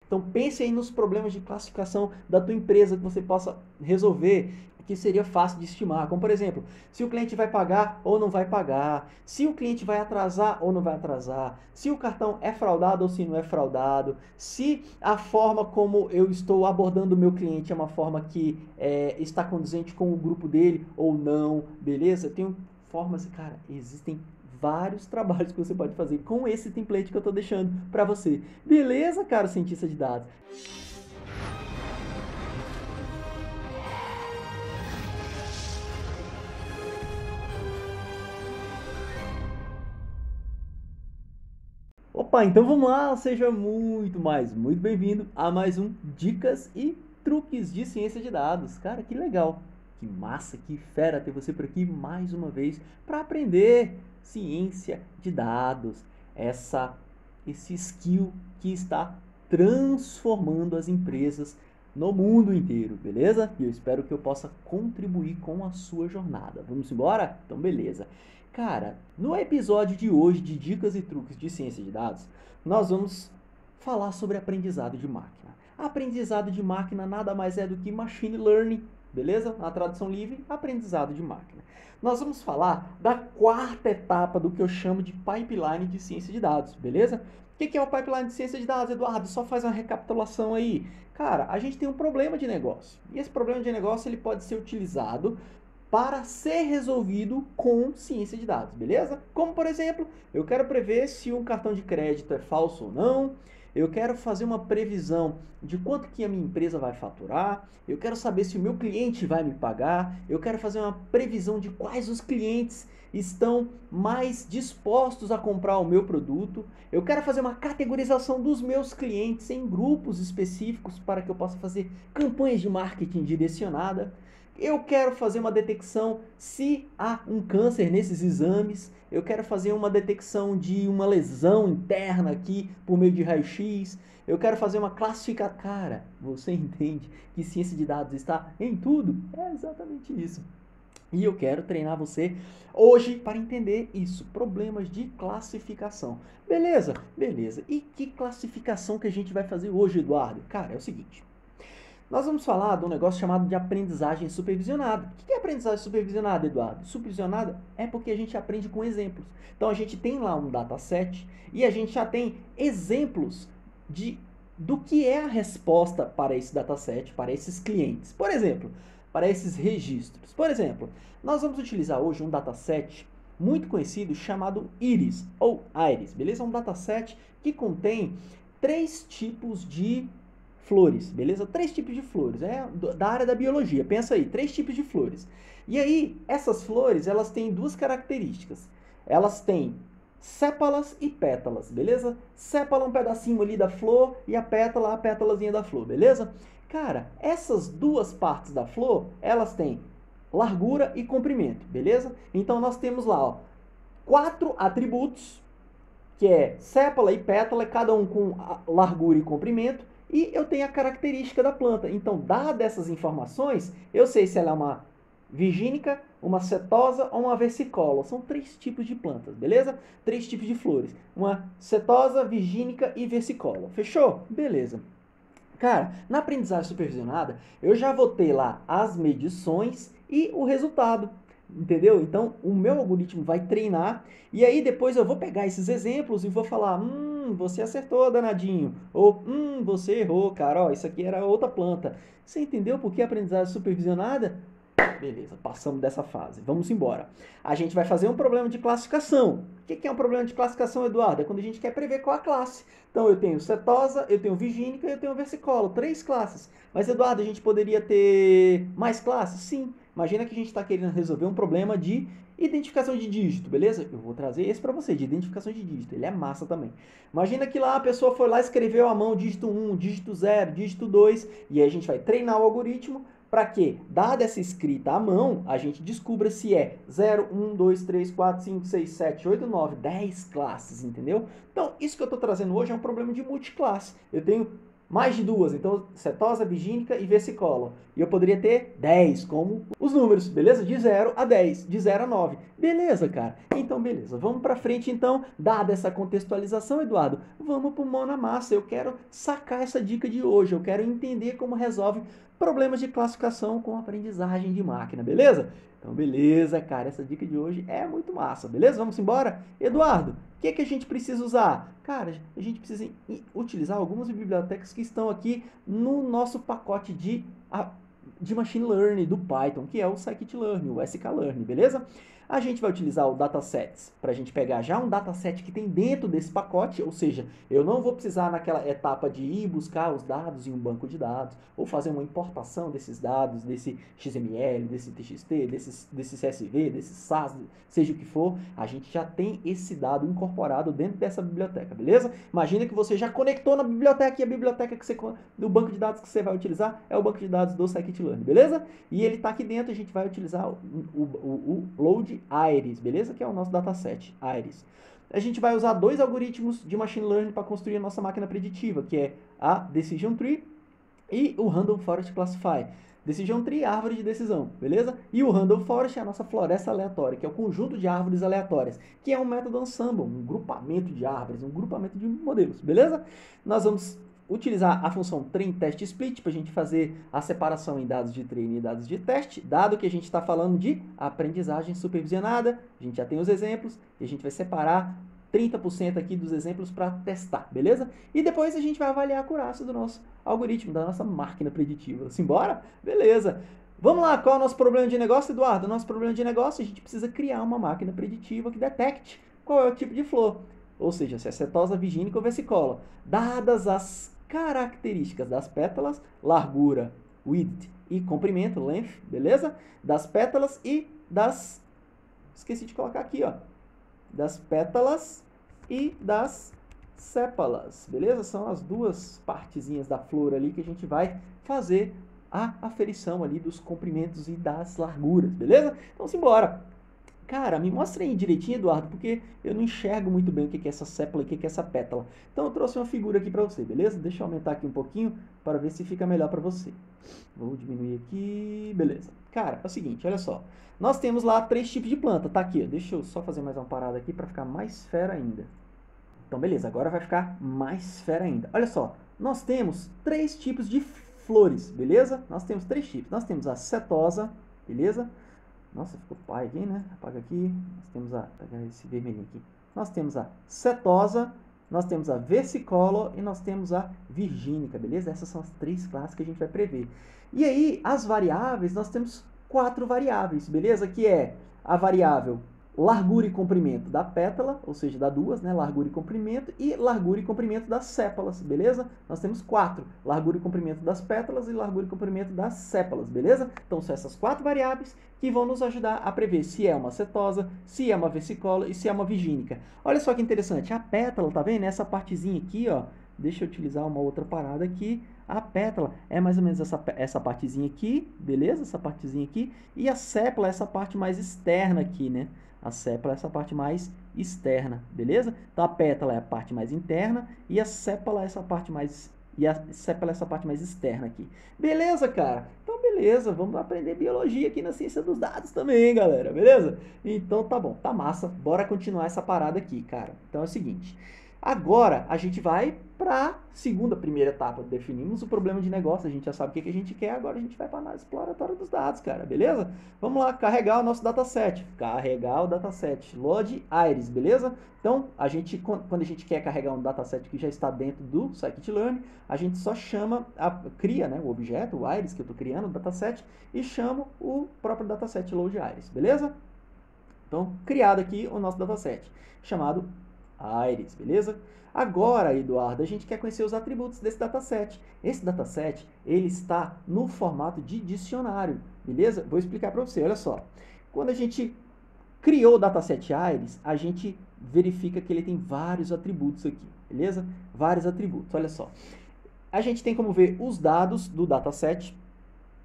Então pense aí nos problemas de classificação da tua empresa que você possa resolver, que seria fácil de estimar. Como por exemplo, se o cliente vai pagar ou não vai pagar, se o cliente vai atrasar ou não vai atrasar, se o cartão é fraudado ou se não é fraudado, se a forma como eu estou abordando o meu cliente é uma forma que está condizente com o grupo dele ou não, beleza? Tem formas, cara, existem vários trabalhos que você pode fazer com esse template que eu estou deixando para você. Beleza, cara, cientista de dados? Opa, então vamos lá, seja muito bem-vindo a mais um Dicas e Truques de Ciência de Dados. Cara, que legal, que massa, que fera ter você por aqui mais uma vez para aprender ciência de dados, essa esse skill que está transformando as empresas no mundo inteiro, beleza? E eu espero que eu possa contribuir com a sua jornada. Vamos embora? Então, beleza. Cara, no episódio de hoje de Dicas e Truques de Ciência de Dados, nós vamos falar sobre aprendizado de máquina. Aprendizado de máquina nada mais é do que machine learning, beleza? Na tradução livre, aprendizado de máquina. Nós vamos falar da quarta etapa do que eu chamo de pipeline de ciência de dados, beleza? O que é o pipeline de ciência de dados, Eduardo? Só faz uma recapitulação aí. Cara, a gente tem um problema de negócio. E esse problema de negócio ele pode ser utilizado para ser resolvido com ciência de dados, beleza? Como, por exemplo, eu quero prever se um cartão de crédito é falso ou não, eu quero fazer uma previsão de quanto que a minha empresa vai faturar, eu quero saber se o meu cliente vai me pagar, eu quero fazer uma previsão de quais os clientes estão mais dispostos a comprar o meu produto, eu quero fazer uma categorização dos meus clientes em grupos específicos para que eu possa fazer campanhas de marketing direcionada. Eu quero fazer uma detecção se há um câncer nesses exames. Eu quero fazer uma detecção de uma lesão interna aqui por meio de raio-x. Eu quero fazer uma classificação. Cara, você entende que ciência de dados está em tudo? É exatamente isso. E eu quero treinar você hoje para entender isso. Problemas de classificação. Beleza? Beleza. E que classificação que a gente vai fazer hoje, Eduardo? Cara, é o seguinte. Nós vamos falar de um negócio chamado de aprendizagem supervisionada. O que é aprendizagem supervisionada, Eduardo? Supervisionada é porque a gente aprende com exemplos. Então a gente tem lá um dataset e a gente já tem exemplos do que é a resposta para esse dataset, para esses clientes. Por exemplo, para esses registros. Por exemplo, nós vamos utilizar hoje um dataset muito conhecido chamado IRIS, ou IRIS, beleza? É um dataset que contém 3 tipos de flores, beleza? 3 tipos de flores, da área da biologia. Pensa aí, 3 tipos de flores. E aí, essas flores, elas têm 2 características. Elas têm sépalas e pétalas, beleza? Sépala é um pedacinho ali da flor e a pétalazinha da flor, beleza? Cara, essas 2 partes da flor, elas têm largura e comprimento, beleza? Então nós temos lá, ó, 4 atributos, que é sépala e pétala, cada um com largura e comprimento, e eu tenho a característica da planta. Então, dadas essas informações, eu sei se ela é uma virgínica, uma setosa ou uma versicola. São 3 tipos de plantas, beleza? 3 tipos de flores. Uma setosa, virgínica e versicola. Fechou? Beleza. Cara, na aprendizagem supervisionada, eu já vou ter lá as medições e o resultado. Entendeu? Então, o meu algoritmo vai treinar e aí depois eu vou pegar esses exemplos e vou falar, você acertou, danadinho. Ou, você errou, cara, ó, isso aqui era outra planta. Você entendeu por que a aprendizagem supervisionada? Beleza, passamos dessa fase. Vamos embora. A gente vai fazer um problema de classificação. O que é um problema de classificação, Eduardo? É quando a gente quer prever qual a classe. Então, eu tenho setosa, eu tenho virgínica e eu tenho versicolo. 3 classes. Mas, Eduardo, a gente poderia ter mais classes? Sim. Imagina que a gente está querendo resolver um problema de identificação de dígito, beleza? Eu vou trazer esse para você, de identificação de dígito. Ele é massa também. Imagina que lá a pessoa foi lá e escreveu à mão dígito 1, dígito 0, dígito 2, e aí a gente vai treinar o algoritmo para que, dada essa escrita à mão, a gente descubra se é 0, 1, 2, 3, 4, 5, 6, 7, 8, 9, 10 classes, entendeu? Então, isso que eu estou trazendo hoje é um problema de multiclasse. Eu tenho mais de 2, então setosa, virgínica e versicola. E eu poderia ter 10, como os números, beleza? De 0 a 10, de 0 a 9. Beleza, cara? Então, beleza. Vamos para frente, então. Dada essa contextualização, Eduardo, vamos pro mão na massa. Eu quero sacar essa dica de hoje. Eu quero entender como resolve problemas de classificação com aprendizagem de máquina, beleza? Então, beleza, cara. Essa dica de hoje é muito massa, beleza? Vamos embora? Eduardo, o que a gente precisa usar? Cara, a gente precisa utilizar algumas bibliotecas que estão aqui no nosso pacote de Machine Learning do Python, que é o Scikit-learn, o sklearn, beleza? A gente vai utilizar o datasets para a gente pegar já um dataset que tem dentro desse pacote, ou seja, eu não vou precisar naquela etapa de ir buscar os dados em um banco de dados, ou fazer uma importação desses dados, desse XML, desse TXT, desse CSV, desse SAS, seja o que for, a gente já tem esse dado incorporado dentro dessa biblioteca, beleza? Imagina que você já conectou na biblioteca e a biblioteca do banco de dados que você vai utilizar é o banco de dados do Scikit-learn, beleza? E ele está aqui dentro, a gente vai utilizar o load Iris, beleza? Que é o nosso dataset, Iris. A gente vai usar dois algoritmos de Machine Learning para construir a nossa máquina preditiva, que é a Decision Tree e o Random Forest Classify. Decision Tree, árvore de decisão, beleza? E o Random Forest é a nossa floresta aleatória, que é o conjunto de árvores aleatórias, que é um método ensemble, um grupamento de árvores, um grupamento de modelos, beleza? Nós vamos utilizar a função train test split para a gente fazer a separação em dados de treino e dados de teste, dado que a gente está falando de aprendizagem supervisionada, a gente já tem os exemplos e a gente vai separar 30% aqui dos exemplos para testar, beleza? E depois a gente vai avaliar a acurácia do nosso algoritmo, da nossa máquina preditiva. Simbora? Beleza! Vamos lá, qual é o nosso problema de negócio, Eduardo? Nosso problema de negócio, a gente precisa criar uma máquina preditiva que detecte qual é o tipo de flor, ou seja, se é setosa, vigínica ou versicola, dadas as características das pétalas, largura, width e comprimento, length, beleza? Das pétalas e das... Esqueci de colocar aqui, ó. Das pétalas e das sépalas, beleza? São as duas partezinhas da flor ali que a gente vai fazer a aferição ali dos comprimentos e das larguras, beleza? Então, simbora! Cara, me mostra aí direitinho, Eduardo, porque eu não enxergo muito bem o que é essa sépala e o que é essa pétala. Então eu trouxe uma figura aqui para você, beleza? Deixa eu aumentar aqui um pouquinho para ver se fica melhor para você. Vou diminuir aqui, beleza. Cara, é o seguinte, olha só. Nós temos lá 3 tipos de planta, tá aqui. Deixa eu só fazer mais uma parada aqui para ficar mais fera ainda. Então, beleza, agora vai ficar mais fera ainda. Olha só, nós temos 3 tipos de flores, beleza? Nós temos 3 tipos. Nós temos a setosa, beleza? Nossa, ficou pai aqui, né? Apaga aqui. Nós temos pegar esse vermelhinho aqui. Nós temos a setosa, nós temos a versicolor e nós temos a virgínica, beleza? Essas são as 3 classes que a gente vai prever. E aí, as variáveis, nós temos 4 variáveis, beleza? Que é a variável largura e comprimento da pétala, ou seja, dá 2, né? Largura e comprimento das sépalas, beleza? Nós temos 4, largura e comprimento das pétalas e largura e comprimento das sépalas, beleza? Então, são essas 4 variáveis que vão nos ajudar a prever se é uma setosa, se é uma versicola e se é uma virgínica. Olha só que interessante, a pétala, tá vendo? Essa partezinha aqui, ó, deixa eu utilizar uma outra parada aqui. A pétala é mais ou menos essa partezinha aqui, beleza? Essa partezinha aqui. E a sépala é essa parte mais externa aqui, né? A sépala é essa parte mais externa, beleza? Então, a pétala é a parte mais interna e a sépala é essa parte mais... externa aqui. Beleza, cara? Então, beleza. Vamos aprender biologia aqui na ciência dos dados também, galera. Beleza? Então, tá bom. Tá massa. Bora continuar essa parada aqui, cara. Então, é o seguinte. Agora, a gente vai para a primeira etapa. Definimos o problema de negócio, a gente já sabe o que a gente quer, agora a gente vai para a análise exploratória dos dados, cara, beleza? Vamos lá, carregar o nosso dataset. Carregar o dataset. Load Iris, beleza? Então, quando a gente quer carregar um dataset que já está dentro do Scikit-learn, a gente só cria, né, o objeto, o Iris que eu estou criando, o dataset, e chamo o próprio dataset Load Iris, beleza? Então, criado aqui o nosso dataset, chamado Iris, beleza? Agora, Eduardo, a gente quer conhecer os atributos desse dataset. Esse dataset, ele está no formato de dicionário, beleza? Vou explicar para você, olha só. Quando a gente criou o dataset Iris, a gente verifica que ele tem vários atributos aqui, beleza? Vários atributos, olha só. A gente tem como ver os dados do dataset.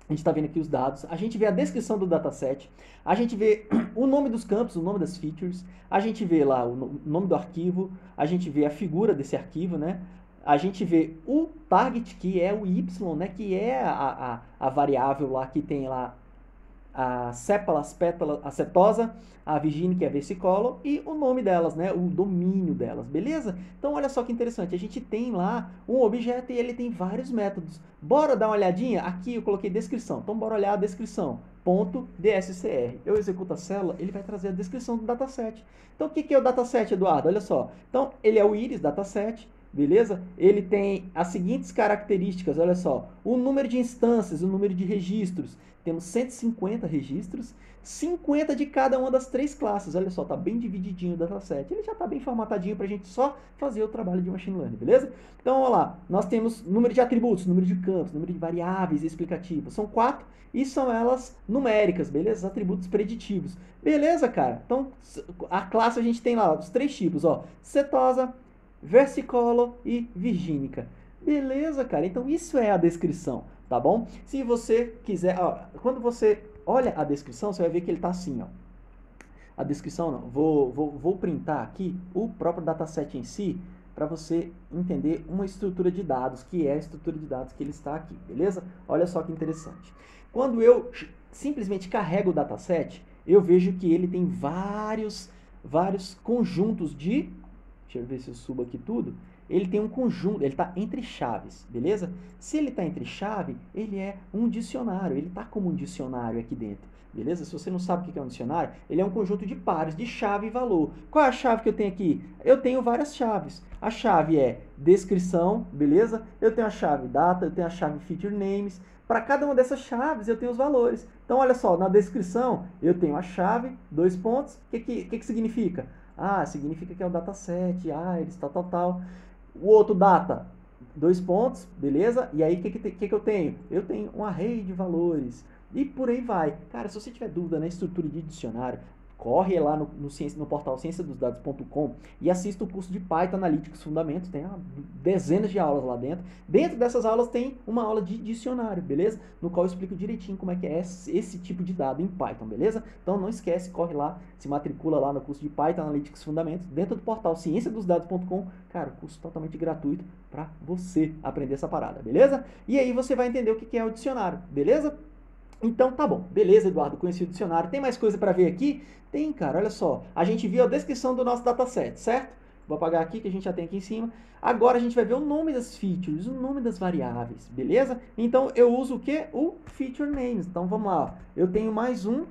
A gente está vendo aqui os dados, a gente vê a descrição do dataset, a gente vê o nome dos campos, o nome das features, a gente vê lá o nome do arquivo, a gente vê a figura desse arquivo, né? A gente vê o target, que é o y, né? Que é a variável lá que tem lá a sépala, as pétalas, a setosa, a virgínica e a versicolor e o nome delas, né? O domínio delas, beleza? Então olha só que interessante, a gente tem lá um objeto e ele tem vários métodos. Bora dar uma olhadinha? Aqui eu coloquei descrição, então bora olhar a descrição. Ponto .dscr. Eu executo a célula, ele vai trazer a descrição do dataset. Então o que é o dataset, Eduardo? Olha só. Então ele é o íris dataset, beleza? Ele tem as seguintes características, olha só. O número de instâncias, o número de registros. Temos 150 registros, 50 de cada uma das 3 classes. Olha só, tá bem divididinho o dataset. Ele já tá bem formatadinho para a gente só fazer o trabalho de machine learning, beleza? Então, olha lá, nós temos número de atributos, número de campos, número de variáveis explicativas. São 4 e são elas numéricas, beleza? Atributos preditivos. Beleza, cara? Então, a classe a gente tem lá os 3 tipos, ó. Setosa, versicolor e virgínica. Beleza, cara? Então, isso é a descrição, tá bom? Se você quiser, ó, quando você olha a descrição, você vai ver que ele está assim, ó. A descrição não, vou printar aqui o próprio dataset em si para você entender uma estrutura de dados, que é a estrutura de dados que ele está aqui, beleza? Olha só que interessante. Quando eu simplesmente carrego o dataset, eu vejo que ele tem vários conjuntos de... Deixa eu ver se eu subo aqui tudo. Ele tem um conjunto, ele está entre chaves, beleza? Se ele está entre chave, ele é um dicionário, ele está como um dicionário aqui dentro, beleza? Se você não sabe o que é um dicionário, ele é um conjunto de pares de chave e valor. Qual é a chave que eu tenho aqui? Eu tenho várias chaves. A chave é descrição, beleza? Eu tenho a chave data, eu tenho a chave feature names. Para cada uma dessas chaves eu tenho os valores. Então, olha só, na descrição eu tenho a chave, 2 pontos. O que significa? Ah, significa que é o dataset, eles tal. O outro data, 2 pontos, beleza? E aí, o que eu tenho? Eu tenho um array de valores. E por aí vai. Cara, se você tiver dúvida na estrutura de dicionário, corre lá no portal cienciadosdados.com e assista o curso de Python Analytics Fundamentos. Tem dezenas de aulas lá dentro. Dentro dessas aulas tem uma aula de dicionário, beleza? No qual eu explico direitinho como é que é esse tipo de dado em Python, beleza? Então não esquece, corre lá, se matricula lá no curso de Python Analytics Fundamentos, dentro do portal cienciadosdados.com. Cara, curso totalmente gratuito para você aprender essa parada, beleza? E aí você vai entender o que é o dicionário, beleza? Então, tá bom. Beleza, Eduardo, conheci o dicionário. Tem mais coisa para ver aqui? Tem, cara, olha só. A gente viu a descrição do nosso dataset, certo? Vou apagar aqui, que a gente já tem aqui em cima. Agora a gente vai ver o nome das features, o nome das variáveis, beleza? Então, eu uso o quê? O feature names. Então, vamos lá. Eu tenho mais um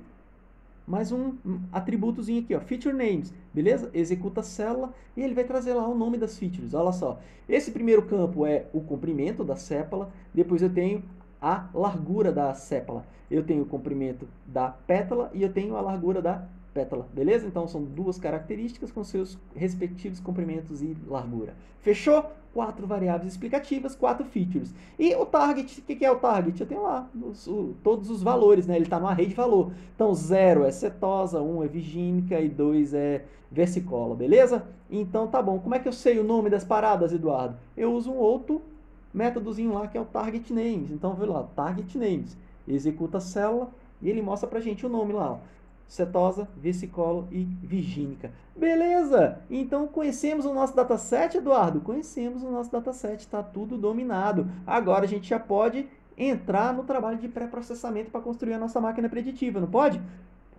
atributozinho aqui, ó, feature names, beleza? Executa a célula e ele vai trazer lá o nome das features. Olha só. Esse primeiro campo é o comprimento da sépala. Depois eu tenho a largura da sépala. Eu tenho o comprimento da pétala e eu tenho a largura da pétala, beleza? Então são 2 características com seus respectivos comprimentos e largura. Fechou? 4 variáveis explicativas, 4 features. E o target, o que é o target? Eu tenho lá todos os valores, né? Ele está no array de valor. Então 0 é setosa, 1 é virgínica e 2 é versicolor, beleza? Então tá bom. Como é que eu sei o nome das paradas, Eduardo? Eu uso um outro métodozinho lá que é o target names. Então, vou lá, target names. Executa a célula e ele mostra pra gente o nome lá, ó. Setosa, versicolor e virgínica. Beleza! Então, conhecemos o nosso dataset, Eduardo? Conhecemos o nosso dataset, está tudo dominado. Agora, a gente já pode entrar no trabalho de pré-processamento para construir a nossa máquina preditiva, não pode?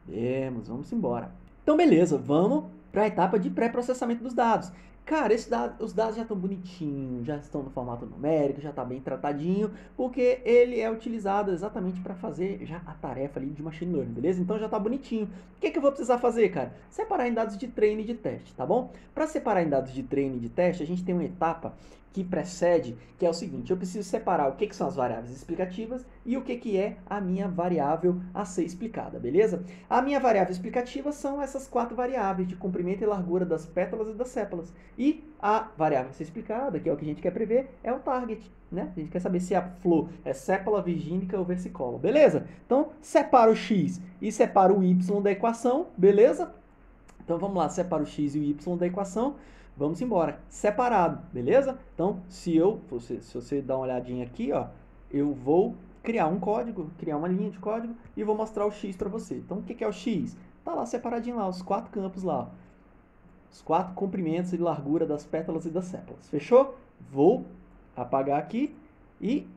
Podemos, vamos embora. Então, beleza, vamos para a etapa de pré-processamento dos dados. Cara, os dados já estão bonitinhos, já estão no formato numérico, já está bem tratadinho, porque ele é utilizado exatamente para fazer já a tarefa ali de machine learning, beleza? Então já está bonitinho. O que eu vou precisar fazer, cara? Separar em dados de treino e de teste, tá bom? Para separar em dados de treino e de teste, a gente tem uma etapa que precede, que é o seguinte: eu preciso separar o que são as variáveis explicativas e o que é a minha variável a ser explicada, beleza? A minha variável explicativa são essas 4 variáveis de comprimento e largura das pétalas e das sépalas. E a variável a ser explicada, que é o que a gente quer prever, é o target, né? A gente quer saber se a flor é sépala, virgínica ou versicolor, beleza? Então, separa o x e separa o y da equação, beleza? Então, vamos lá, separa o x e o y da equação. Vamos embora, separado, beleza? Então, se você dar uma olhadinha aqui, ó, eu vou criar um código, criar uma linha de código e vou mostrar o x para você. Então, o que é o x? Tá lá separadinho lá, os 4 campos lá, ó. Os 4 comprimentos e largura das pétalas e das sépalas. Fechou? Vou apagar aqui e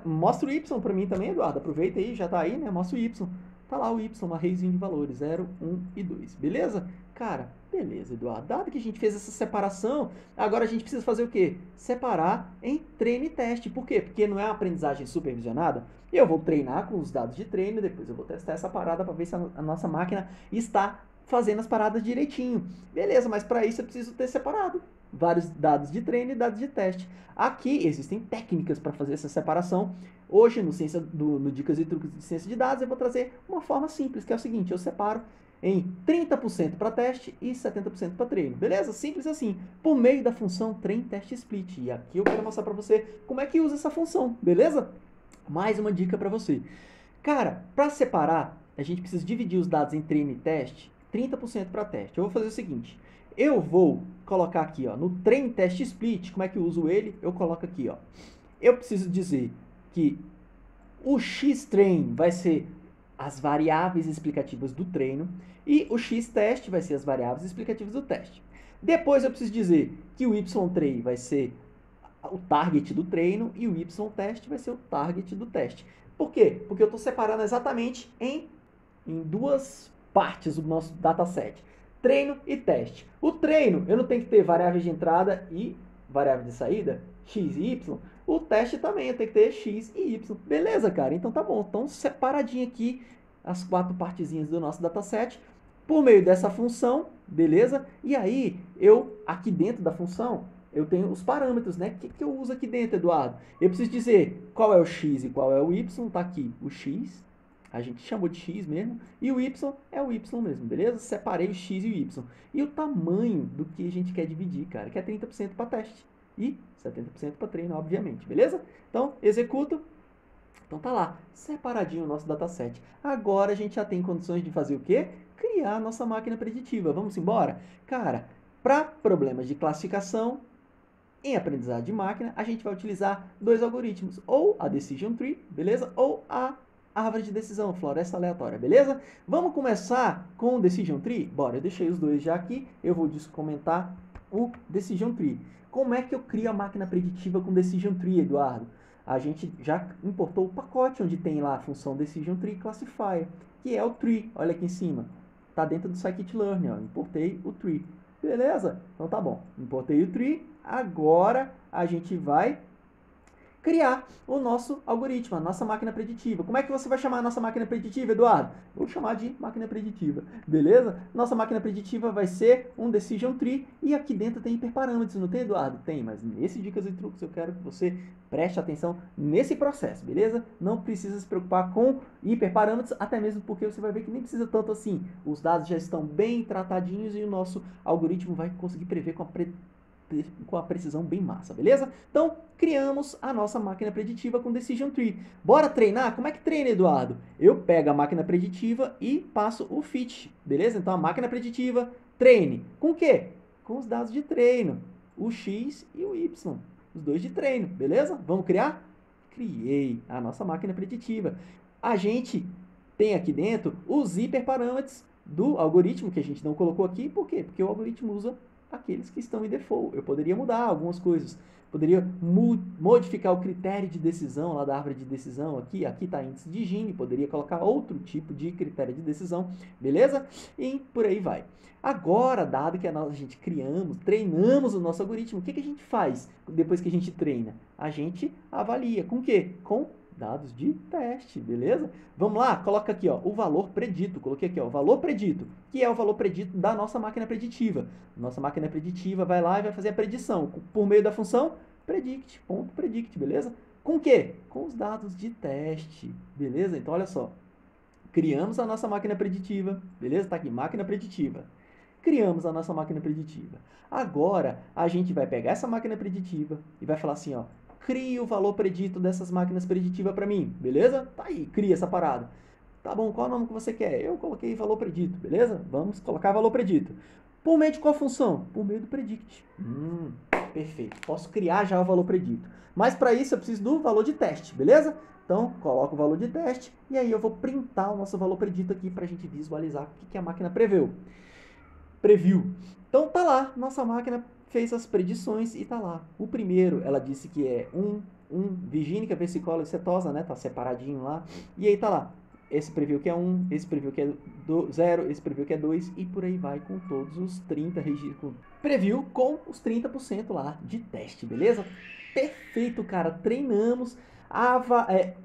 mostra o y para mim também, Eduardo. Aproveita aí, já tá aí, né? Mostra o y. tá lá o y, uma reizinha de valores, 0, 1 e 2, beleza? Cara, beleza, Eduardo. Dado que a gente fez essa separação, agora a gente precisa fazer o quê? Separar em treino e teste. Por quê? Porque não é uma aprendizagem supervisionada. Eu vou treinar com os dados de treino, depois eu vou testar essa parada para ver se a nossa máquina está fazendo as paradas direitinho. Beleza, mas para isso eu preciso ter separado vários dados de treino e dados de teste. Aqui existem técnicas para fazer essa separação. Hoje, no Dicas e Truques de Ciência de Dados, eu vou trazer uma forma simples, que é o seguinte: eu separo em 30% para teste e 70% para treino. Beleza? Simples assim, por meio da função train test split. E aqui eu quero mostrar para você como é que usa essa função, beleza? Mais uma dica para você. Cara, para separar, a gente precisa dividir os dados em treino e teste, 30% para teste. Eu vou fazer o seguinte: eu vou colocar aqui, ó, no train test split, como é que eu uso ele? Eu coloco aqui, ó. Eu preciso dizer que o xtrain vai ser as variáveis explicativas do treino e o xtest vai ser as variáveis explicativas do teste. Depois eu preciso dizer que o ytrain vai ser o target do treino e o ytest vai ser o target do teste. Por quê? Porque eu estou separando exatamente em duas partes do nosso dataset: treino e teste. O treino, eu não tenho que ter variáveis de entrada e variável de saída, x e y. O teste também, eu tenho que ter x e y. Beleza, cara? Então tá bom. Então separadinho aqui as 4 partezinhas do nosso dataset por meio dessa função, beleza? E aí, aqui dentro da função, eu tenho os parâmetros, né? O que eu uso aqui dentro, Eduardo? Eu preciso dizer qual é o x e qual é o y. Tá aqui o x, a gente chamou de x mesmo, e o y é o y mesmo, beleza? Separei o x e o y. E o tamanho do que a gente quer dividir, cara, que é 30% para teste e 70% para treino, obviamente, beleza? Então, executo. Então tá lá, separadinho o nosso dataset. Agora a gente já tem condições de fazer o quê? Criar a nossa máquina preditiva. Vamos embora? Cara, para problemas de classificação, em aprendizagem de máquina, a gente vai utilizar 2 algoritmos, ou a Decision Tree, beleza? Ou a árvore de decisão, floresta aleatória, beleza? Vamos começar com o Decision Tree? Bora, eu deixei os dois já aqui, eu vou comentar o Decision Tree. Como é que eu crio a máquina preditiva com Decision Tree, Eduardo? A gente já importou o pacote onde tem lá a função Decision Tree Classifier, que é o tree, olha aqui em cima. Está dentro do scikit-learn, ó, importei o tree. Beleza? Então tá bom, importei o tree. Agora a gente vai criar o nosso algoritmo, a nossa máquina preditiva. Como é que você vai chamar a nossa máquina preditiva, Eduardo? Vou chamar de máquina preditiva, beleza? Nossa máquina preditiva vai ser um decision tree e aqui dentro tem hiperparâmetros, não tem, Eduardo? Tem, mas nesse Dicas e Truques eu quero que você preste atenção nesse processo, beleza? Não precisa se preocupar com hiperparâmetros, até mesmo porque você vai ver que nem precisa tanto assim. Os dados já estão bem tratadinhos e o nosso algoritmo vai conseguir prever com a precisão bem massa, beleza? Então, criamos a nossa máquina preditiva com Decision Tree. Bora treinar? Como é que treina, Eduardo? Eu pego a máquina preditiva e passo o fit, beleza? Então, a máquina preditiva, treine. Com o quê? Com os dados de treino, o x e o y, os dois de treino, beleza? Vamos criar? Criei a nossa máquina preditiva. A gente tem aqui dentro os hiperparâmetros do algoritmo, que a gente não colocou aqui. Por quê? Porque o algoritmo usa aqueles que estão em default. Eu poderia mudar algumas coisas. Poderia modificar o critério de decisão lá da árvore de decisão. Aqui está índice de Gini. Poderia colocar outro tipo de critério de decisão. Beleza? E por aí vai. Agora, dado que a gente treinamos o nosso algoritmo, o que a gente faz depois que a gente treina? A gente avalia. Com o quê? Com dados de teste, beleza? Vamos lá, coloca aqui, ó, o valor predito. Coloquei aqui, ó, o valor predito, que é o valor predito da nossa máquina preditiva. Nossa máquina preditiva vai lá e vai fazer a predição por meio da função predict.predict, beleza? Com o quê? Com os dados de teste, beleza? Então, olha só. Criamos a nossa máquina preditiva, beleza? Tá aqui, máquina preditiva. Criamos a nossa máquina preditiva. Agora, a gente vai pegar essa máquina preditiva e vai falar assim, ó, crie o valor predito dessas máquinas preditivas para mim, beleza? Tá aí, cria essa parada. Tá bom, qual é o nome que você quer? Eu coloquei valor predito, beleza? Vamos colocar valor predito. Por meio de qual função? Por meio do predict. Perfeito. Posso criar já o valor predito. Mas para isso eu preciso do valor de teste, beleza? Então, coloco o valor de teste e aí eu vou printar o nosso valor predito aqui para a gente visualizar o que a máquina previu. Então, tá lá, nossa máquina fez as predições e tá lá. O primeiro, ela disse que é vigínica, versicolor e cetosa, né? Tá separadinho lá. E aí tá lá. esse preview que é 1, esse preview que é 0, esse preview que é 2 e por aí vai com todos os 30 registros. Preview com os 30% lá de teste, beleza? Perfeito, cara. Treinamos,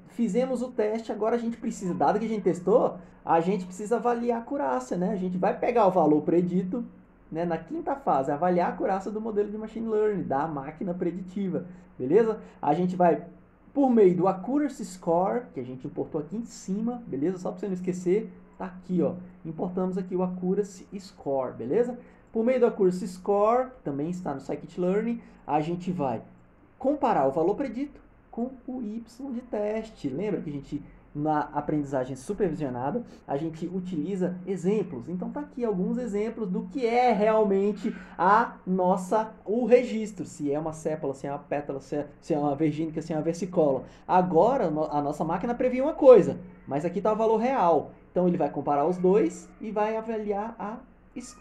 fizemos o teste, agora a gente precisa, dado que a gente testou, a gente precisa avaliar a acurácia, né? A gente vai pegar o valor predito, né, na quinta fase, avaliar a acurácia do modelo de machine learning, da máquina preditiva, beleza? A gente vai por meio do Accuracy Score, que a gente importou aqui em cima, beleza? Só para você não esquecer, tá aqui, ó. Importamos aqui o Accuracy Score, beleza? Por meio do Accuracy Score, que também está no Scikit-Learn, a gente vai comparar o valor predito com o Y de teste. Lembra que a gente, na aprendizagem supervisionada, a gente utiliza exemplos. Então tá aqui alguns exemplos do que é realmente o registro. Se é uma sépala, se é uma pétala, se é uma vergínica, se é uma versicola. Agora a nossa máquina previu uma coisa, mas aqui está o valor real. Então ele vai comparar os dois e vai avaliar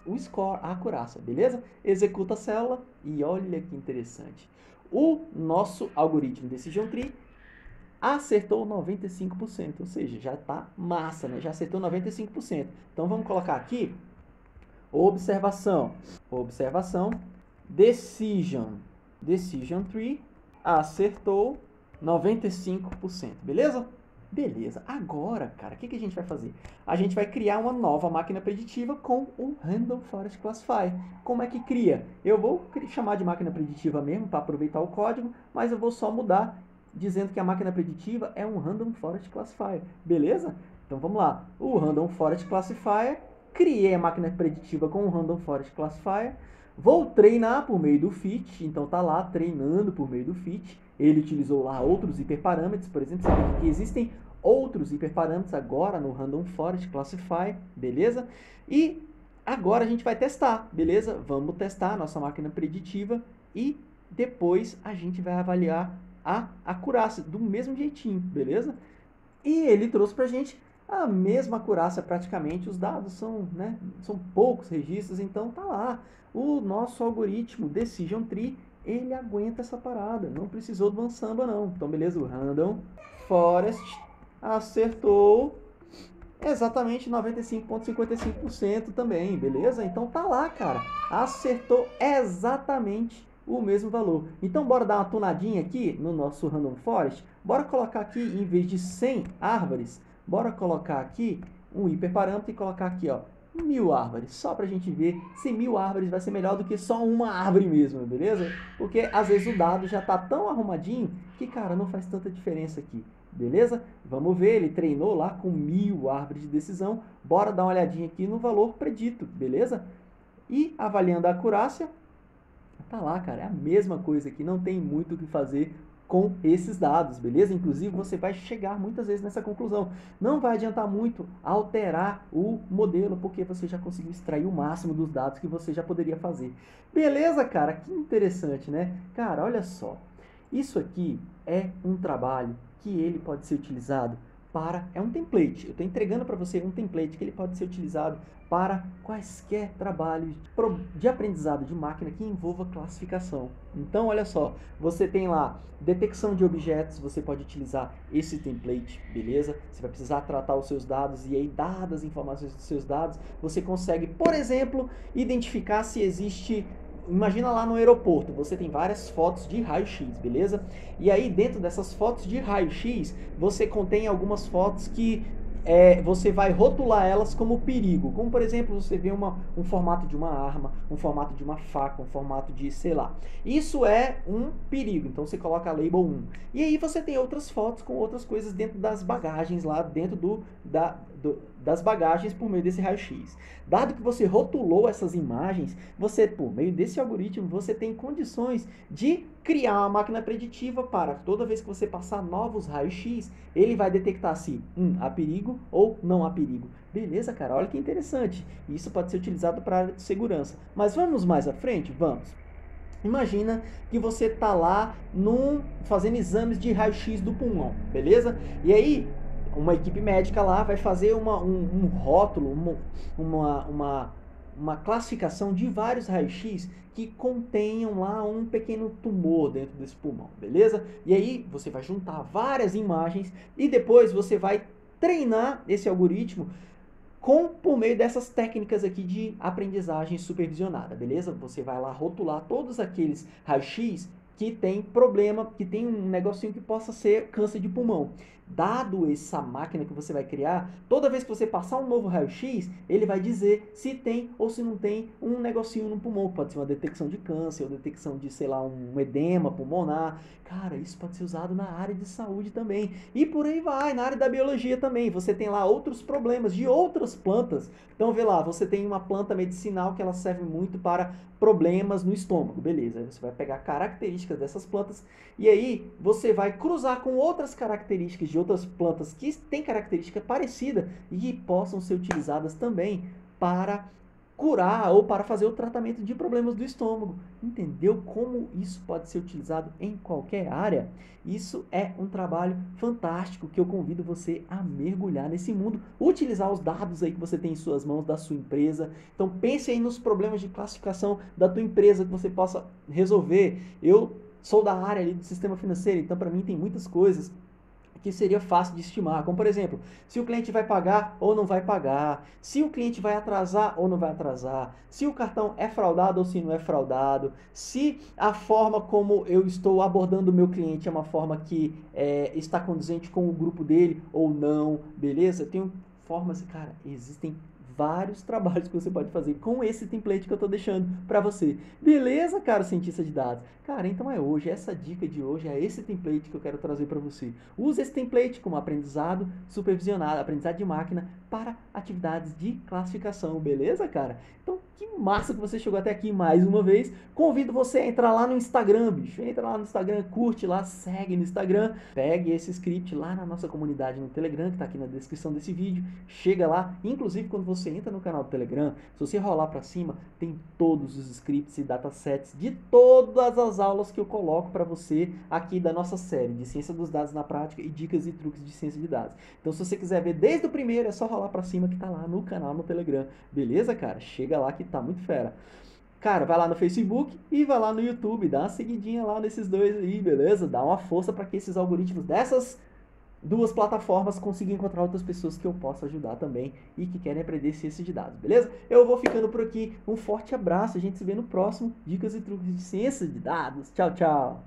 o score, a acurácia, beleza? Executa a célula e olha que interessante. O nosso algoritmo Decision Tree acertou 95%, ou seja, já está massa, né? Já acertou 95%. Então vamos colocar aqui observação, Decision Tree acertou 95%, beleza? Beleza, agora, cara, o que a gente vai fazer? A gente vai criar uma nova máquina preditiva com o Random Forest Classifier. Como é que cria? Eu vou chamar de máquina preditiva mesmo, para aproveitar o código, mas eu vou só mudar, dizendo que a máquina preditiva é um Random Forest Classifier, beleza? Então vamos lá, o Random Forest Classifier, criei a máquina preditiva com o Random Forest Classifier, vou treinar por meio do fit, então tá lá treinando por meio do fit. Ele utilizou lá outros hiperparâmetros, por exemplo, você vê que existem outros hiperparâmetros agora no Random Forest Classifier, beleza? E agora a gente vai testar, beleza? Vamos testar a nossa máquina preditiva e depois a gente vai avaliar a acurácia do mesmo jeitinho, beleza? E ele trouxe pra gente a mesma acurácia praticamente, os dados são poucos registros, então tá lá. O nosso algoritmo Decision Tree, ele aguenta essa parada, não precisou do OneSamba não. Então beleza, o Random Forest acertou exatamente 95,55% também, beleza? Então tá lá, cara, acertou exatamente o mesmo valor. Então bora dar uma tunadinha aqui no nosso Random Forest, bora colocar aqui, em vez de 100 árvores, bora colocar aqui um hiperparâmetro e colocar aqui, ó, 1000 árvores, só pra gente ver se 1000 árvores vai ser melhor do que só uma árvore mesmo, beleza? Porque às vezes o dado já tá tão arrumadinho que, cara, não faz tanta diferença aqui, beleza? Vamos ver, ele treinou lá com 1000 árvores de decisão, bora dar uma olhadinha aqui no valor predito, beleza? E avaliando a acurácia, tá lá, cara, é a mesma coisa aqui, não tem muito o que fazer com esses dados, beleza? Inclusive, você vai chegar muitas vezes nessa conclusão. Não vai adiantar muito alterar o modelo, porque você já conseguiu extrair o máximo dos dados que você já poderia fazer. Beleza, cara? Que interessante, né? Cara, olha só. Isso aqui é um trabalho que ele pode ser utilizado é um template. Eu estou entregando para você um template que ele pode ser utilizado para quaisquer trabalhos de aprendizado de máquina que envolva classificação. Então, olha só, você tem lá detecção de objetos, você pode utilizar esse template, beleza? Você vai precisar tratar os seus dados e aí, dadas as informações dos seus dados, você consegue, por exemplo, identificar se existe... Imagina lá no aeroporto, você tem várias fotos de raio-x, beleza? E aí dentro dessas fotos de raio-x, você contém algumas fotos que você vai rotular elas como perigo. Como por exemplo, você vê um formato de uma arma, um formato de uma faca, um formato de, sei lá. Isso é um perigo, então você coloca a label 1. E aí você tem outras fotos com outras coisas dentro das bagagens lá, dentro das bagagens por meio desse raio-x. Dado que você rotulou essas imagens, você, por meio desse algoritmo, você tem condições de criar uma máquina preditiva para toda vez que você passar novos raios-x, ele vai detectar se há perigo ou não há perigo. Beleza, cara? Olha que interessante. Isso pode ser utilizado para a área de segurança. Mas vamos mais à frente? Vamos. Imagina que você está lá fazendo exames de raio-x do pulmão, beleza? E aí, uma equipe médica lá vai fazer um rótulo, uma classificação de vários raios-x que contenham lá um pequeno tumor dentro desse pulmão, beleza? E aí você vai juntar várias imagens e depois você vai treinar esse algoritmo por meio dessas técnicas aqui de aprendizagem supervisionada, beleza? Você vai lá rotular todos aqueles raios-x que tem problema, que tem um negocinho que possa ser câncer de pulmão. Dado essa máquina que você vai criar, toda vez que você passar um novo raio-x, ele vai dizer se tem ou se não tem um negocinho no pulmão. Pode ser uma detecção de câncer, ou detecção de, sei lá, um edema pulmonar. Cara, isso pode ser usado na área de saúde também. E por aí vai, na área da biologia também. Você tem lá outros problemas de outras plantas. Então, vê lá, você tem uma planta medicinal que ela serve muito para problemas no estômago. Beleza, você vai pegar características dessas plantas e aí você vai cruzar com outras características de outras plantas que têm característica parecida e possam ser utilizadas também para curar ou para fazer o tratamento de problemas do estômago. Entendeu como isso pode ser utilizado em qualquer área? Isso é um trabalho fantástico que eu convido você a mergulhar nesse mundo, utilizar os dados aí que você tem em suas mãos da sua empresa. Então pense aí nos problemas de classificação da tua empresa que você possa resolver. Eu sou da área ali do sistema financeiro, então para mim tem muitas coisas que seria fácil de estimar, como por exemplo, se o cliente vai pagar ou não vai pagar, se o cliente vai atrasar ou não vai atrasar, se o cartão é fraudado ou se não é fraudado, se a forma como eu estou abordando o meu cliente é uma forma que está condizente com o grupo dele ou não, beleza? Tem formas, cara, existem vários trabalhos que você pode fazer com esse template que eu estou deixando para você. Beleza, cara, cientista de dados? Cara, então é hoje, essa dica de hoje é esse template que eu quero trazer para você. Use esse template como aprendizado supervisionado, aprendizado de máquina para atividades de classificação, beleza, cara? Então, que massa que você chegou até aqui mais uma vez. Convido você a entrar lá no Instagram, bicho. Entra lá no Instagram, curte lá, segue no Instagram. Pegue esse script lá na nossa comunidade no Telegram, que está aqui na descrição desse vídeo. Chega lá. Inclusive, quando você entra no canal do Telegram, se você rolar para cima, tem todos os scripts e datasets de todas as aulas que eu coloco para você aqui da nossa série de Ciência dos Dados na Prática e Dicas e Truques de Ciência de Dados. Então, se você quiser ver desde o primeiro, é só rolar para cima que tá lá no canal no Telegram. Beleza, cara? Chega lá que tá muito fera. Cara, vai lá no Facebook e vai lá no YouTube, dá uma seguidinha lá nesses dois aí, beleza? Dá uma força para que esses algoritmos dessas duas plataformas consigam encontrar outras pessoas que eu possa ajudar também e que querem aprender ciência de dados, beleza? Eu vou ficando por aqui, um forte abraço, a gente se vê no próximo Dicas e Truques de Ciência de Dados. Tchau, tchau!